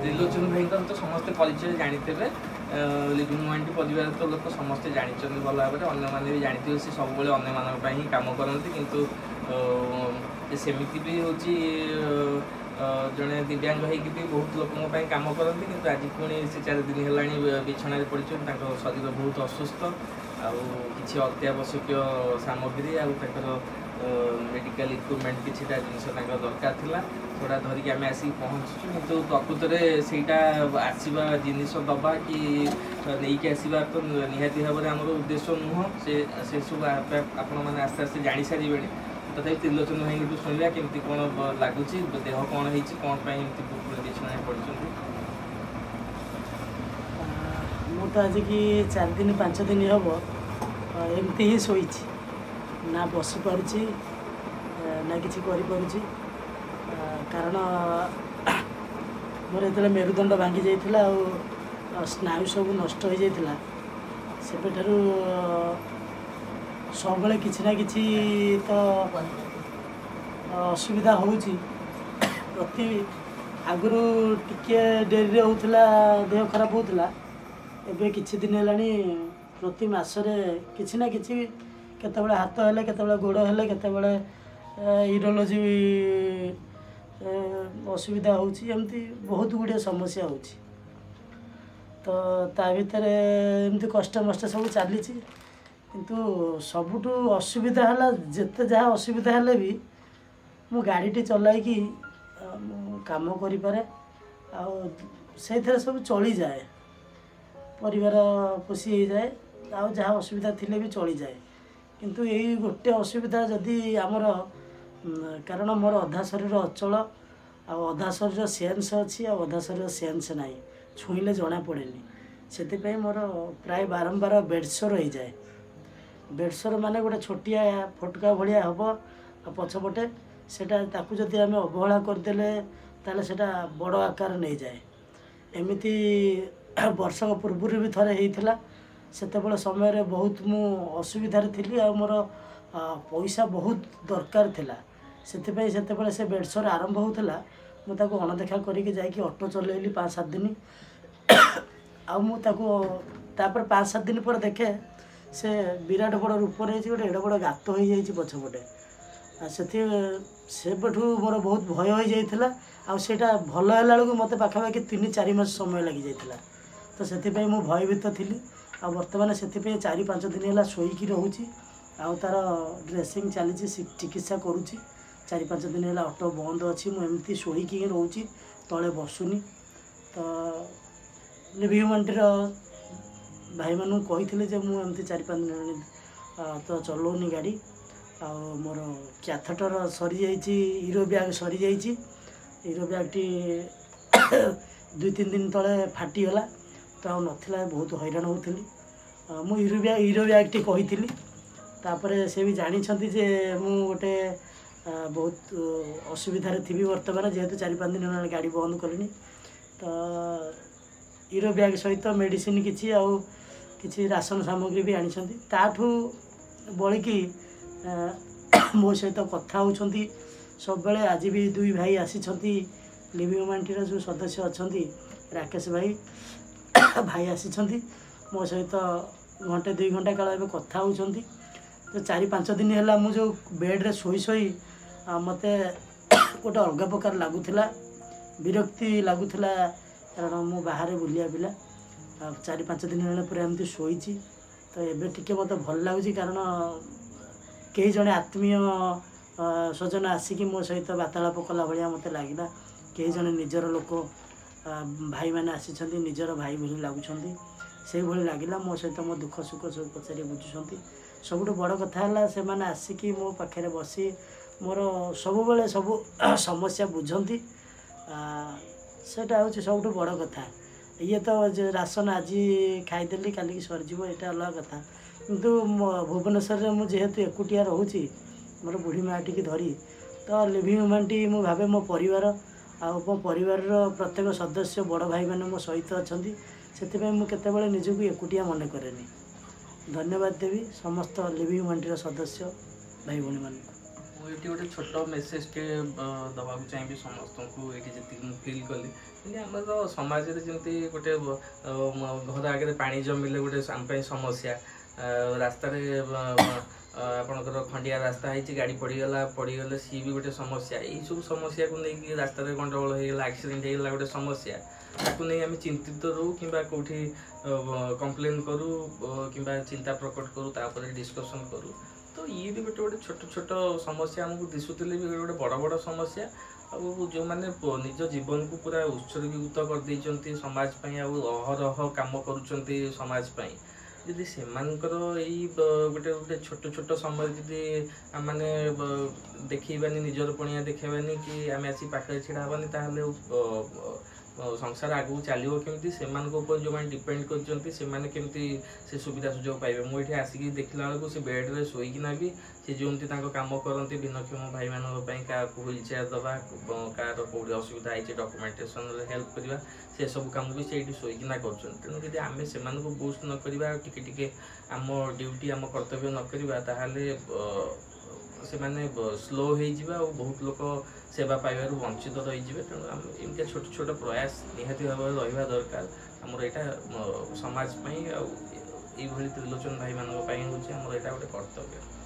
त्रिलोचन भाई तो समस्ते परिचय जानते लिविंग माइंड परिवार तो लोक समस्ते जानते भल भाव में अन्य मैंने भी जानते सी सब अन्य मान ही कम करती किंतु सेमती भी हूँ जड़े दिव्यांग होगी बहुत लोकों कम करती किंतु आज पुणी से 4 दिन है बिछण पड़े शरीर बहुत असुस्थ आउ कि अत्यावश्यक सामग्री आर मेडिकल इक्विपमेंट किसी जिनस दरकार था थोड़ा धरिकी आम आसिक पहुँचु कितु प्रकृत में सेटा आसवा जिनिस दबा कि नहीं आसवा तो निहाती भाव में आम उद्देश्य नुह से सब आपण मैंने आस्ते आस्ते जानी सारे तथा त्रिलोचन भाई शुणा केमती कौन लगुच देह कौन होती बिछना पड़े मु तो आज कि 4 दिन 5 दिन हम एमती ही शोई ना बसी पारुची ना किसी करी कारण मोर जो मेरुदंड भांगी जाइए स्नायु सब नष्ट हो जाइए से सब किसी ना किसी तो असुविधा होची प्रति आगुरी टिके डेरी होता देह खराब होता एबे किछि दिन हेलानी प्रति मासरे किछि ना किछि केतेबेले हाथ हेले केतेबेले गोड़ हेले केतेबेले यूरोलॉजी असुविधा होची एमती बहुत गुड़े समस्या होची तो ता भितर एमती कष्ट मष्ट सब चली किंतु सबुठु असुविधा है जिते जहाँ असुविधा हेले भी मु गाड़ी चलाइकी काम करें से सब चली जाए परिवार पोषी हो जाए आ जहाँ असुविधा थिले भी चली जाए किंतु यही गोटे असुविधा जदि आमर कारण मोर अधा शरीर अचल आधा शरीर सेन्स अच्छी अधा शरीर सेन्स ना छुईले जना पड़े से मोर प्राय बारंबार बेडसोर हो जाए बेडसोर माने गोटे छोटिया फटका भाया हम पछपटे सेटा ताकू जदि आम अवहेला करदे ताले सेटा बड़ आकार नहीं जाए एमती वर्षक पूर्व भी थरे होता सेतेबेले समय बहुत मु असुविधार थी आ मोर पैसा बहुत दरकार थिला सेतेबेले से बेडसोर आरंभ होता मुझे अणदेखा करके जाकि ऑटो चलैली 5-7 दिन आपर 5-7 दिन पर देखे से विराट बड़ रूप नहीं गोटे एड बड़ गात हो जाइए पछपटे से मोर बहुत भय हो जाता आटा भल है बेलू मत पाखापाखि 3-4 मास समय लगी जाता तो से भयभीत थी आ बर्तमान से 4-5 दिन है शोईकी रोची तार ड्रेसिंग चली चिकित्सा करुँची 4-5 दिन है ऑटो बंद अच्छी मुझे शोईकी ही रोची तले बसुनी तो लिविंग माइंड भाई मानू कही मुझे 4-5 दिन तो चलाऊनी गाड़ी आ मोर कैथेटर सरी जाइए हीरो बैग सरी जाइए हीरो बैग टी 2-3 दिन तले फाटीगला तो आ नाला बहुत हैरान होती मु हीरो बैग टी कही तापर से भी जानते जे मु गोटे बहुत असुविधार थी बर्तमान जेहेतु 4-5 दिन है गाड़ी बंद कलिनी तो हीरो बैग सहित मेडिसिन किसी राशन सामग्री भी आनी ताठू बल्कि मो सहित कथा होती सब बेले आज भी 2 भाई आसी लिविंग माइंड जो सदस्य अच्छा राकेश भाई भाई आसी मो सहित 1-2 घंटा काल एवं कथा होती तो 4-5 दिन है मुझे बेड्रे शोई मत गोटे अलग प्रकार लगुला विरक्ति लगुला कारण मु बाहर बुलिया पिला 4-5 दिन है पूरा एमती शोई तो एबे टिके मत भल लगुच कारण कई जड़े आत्मीय स्वजन आसिकी मो सहित वार्तालाप कला भाया मत लगे कई जड़े निजर लोक भाई मैंने आसी निजर भाई भाई लगुंट से भाई लगे मो सहित मो दुख सुख सब पचारि बुझुंट सबुठ बड़ कथा है से मैंने आसिकी मो पाखे बसी मोर सब बेले सब समस्या बुझंती सेटा हूँ सबुठ बड़ कथा ये तो राशन आज खाईदेली काली सरजी यहाँ अलग कथा किंतु भुवनेश्वर में जेहेतु एकुटिया रोची मोर बुढ़ी माँ टी धरी तो लिविंग माइंड मु भावे मो परिवार मो परिवार प्रत्येक सदस्य बड़ भाई मैंने मो सहित अच्छा से मुझे निजक एकुटिया मन करे धन्यवाद देवी समस्त लिविंग माइंड सदस्य भाई भाई मान। मुझे गोटे छोट मेसेज टे दवा चाहिए समस्त को ये जी फिल कली आम समाज में जमी गोटे घर आगे पा जमिले गोटे आम समस्या रास्त आपणकर खंडिया रास्ता है गाड़ी पड़गले सी भी गोटे समस्या यही सब समस्या को लेकिन रास्त गंडगोल होगा एक्सीडेंट होगा गोटे समस्या ताकू नहीं आम चिंतित रू कि कौटी कंप्लेन करूँ कि चिंता प्रकट करूँ डिस्कसन करूँ तो ये भी गोटे गोटे छोट छोट समस्या आमको दिशुले भी गोटे बड़ बड़ समस्या और जो मैंने निज जीवन को पूरा उत्सर्गीकृत कर देइचंती समाज पई अहरह काम करुचंती समाज पई यदि से गोटे गोटे छोट छोट समय जदि मैंने देखवानी निजर पणिया देखेबानी कि आम आसी पाखे छिड़ा हेबानी ताहले संसार आगू चलो केमती से जो मैंने डिपेंड करमती से सुविधा सुजोग पाइबे मुझे आसिक देखला बेलू से बेड्रे शोकना भी सी जमती कम करती भिन्नक्षम भाई मानों क्या व्हील चेयर दवा कार कौटी असुविधा है डॉक्यूमेंटेशन हेल्प करवा से सब कम भी से शोकना कर तेणु आम से बूस्ट न करवा टिके आम ड्यूटी आम कर्तव्य न करवा ताहले से माने स्लो हो बहुत लोक सेवा पाइबार वंचित रही तेणु आम एमती छोट छोट प्रयास निहाती भाव रहा दरकार आमर यहाँ समाज ये त्रिलोचन भाई मान हूँ आमर यहाँ गोटे कर्तव्य।